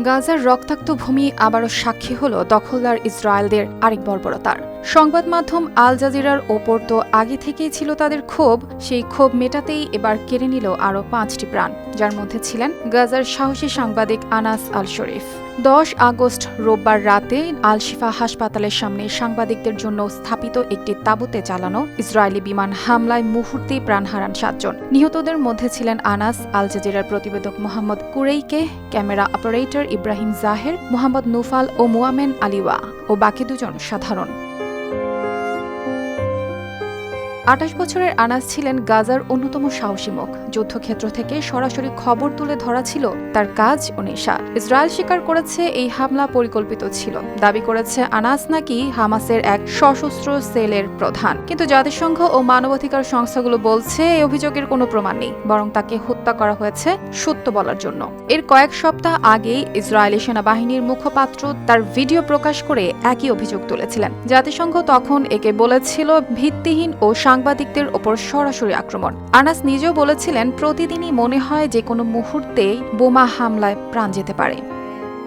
গাজার রক্তাক্ত ভূমি আবারও সাক্ষী হল দখলদার ইসরায়েলদের আরেক বর্বরতার। সংবাদ মাধ্যম আল জাজিরার ওপর তো আগে থেকেই ছিল তাদের ক্ষোভ, সেই ক্ষোভ মেটাতেই এবার কেড়ে নিল আরও 5টি প্রাণ, যার মধ্যে ছিলেন গাজার সাহসী সাংবাদিক আনাস আল শরীফ। 10 আগস্ট রোববার রাতে আল শিফা হাসপাতালের সামনে সাংবাদিকদের জন্য স্থাপিত একটি তাঁবুতে চালানো ইসরায়েলি বিমান হামলায় মুহূর্তেই প্রাণ হারান 7 জন। নিহতদের মধ্যে ছিলেন আনাস, আল জাজিরার প্রতিবেদক মোহাম্মদ কুরেইকে, ক্যামেরা অপারেটর ইব্রাহিম জাহের, মোহাম্মদ নুফাল ও মুয়ামেন আলিওয়া ও বাকি 2 জন সাধারণ। 28 বছরের আনাস ছিলেন গাজার অন্যতম সাহসী মুখ। যুদ্ধক্ষেত্র থেকে সরাসরি খবর তুলে ধরা ছিল তার কাজ ও নেশা। ইসরায়েল স্বীকার করেছে এই হামলা পরিকল্পিত ছিল, দাবি করেছে আনাস নাকি হামাসের এক সশস্ত্র সেলের প্রধান। কিন্তু জাতিসংঘ ও মানবাধিকার সংস্থাগুলো বলছে এই অভিযোগের কোনো প্রমাণ নেই, বরং তাকে হত্যা করা হয়েছে সত্য বলার জন্য। এর কয়েক সপ্তাহ আগেই ইসরায়েলি সেনাবাহিনীর মুখপাত্র তার ভিডিও প্রকাশ করে একই অভিযোগ তুলেছিলেন। জাতিসংঘ তখন একে বলেছিল ভিত্তিহীন ও সাংবাদিকদের ওপর সরাসরি আক্রমণ। আনাস নিজেও বলেছিলেন প্রতিদিনই মনে হয় যে কোনো মুহূর্তেই বোমা হামলায় প্রাণ যেতে পারে।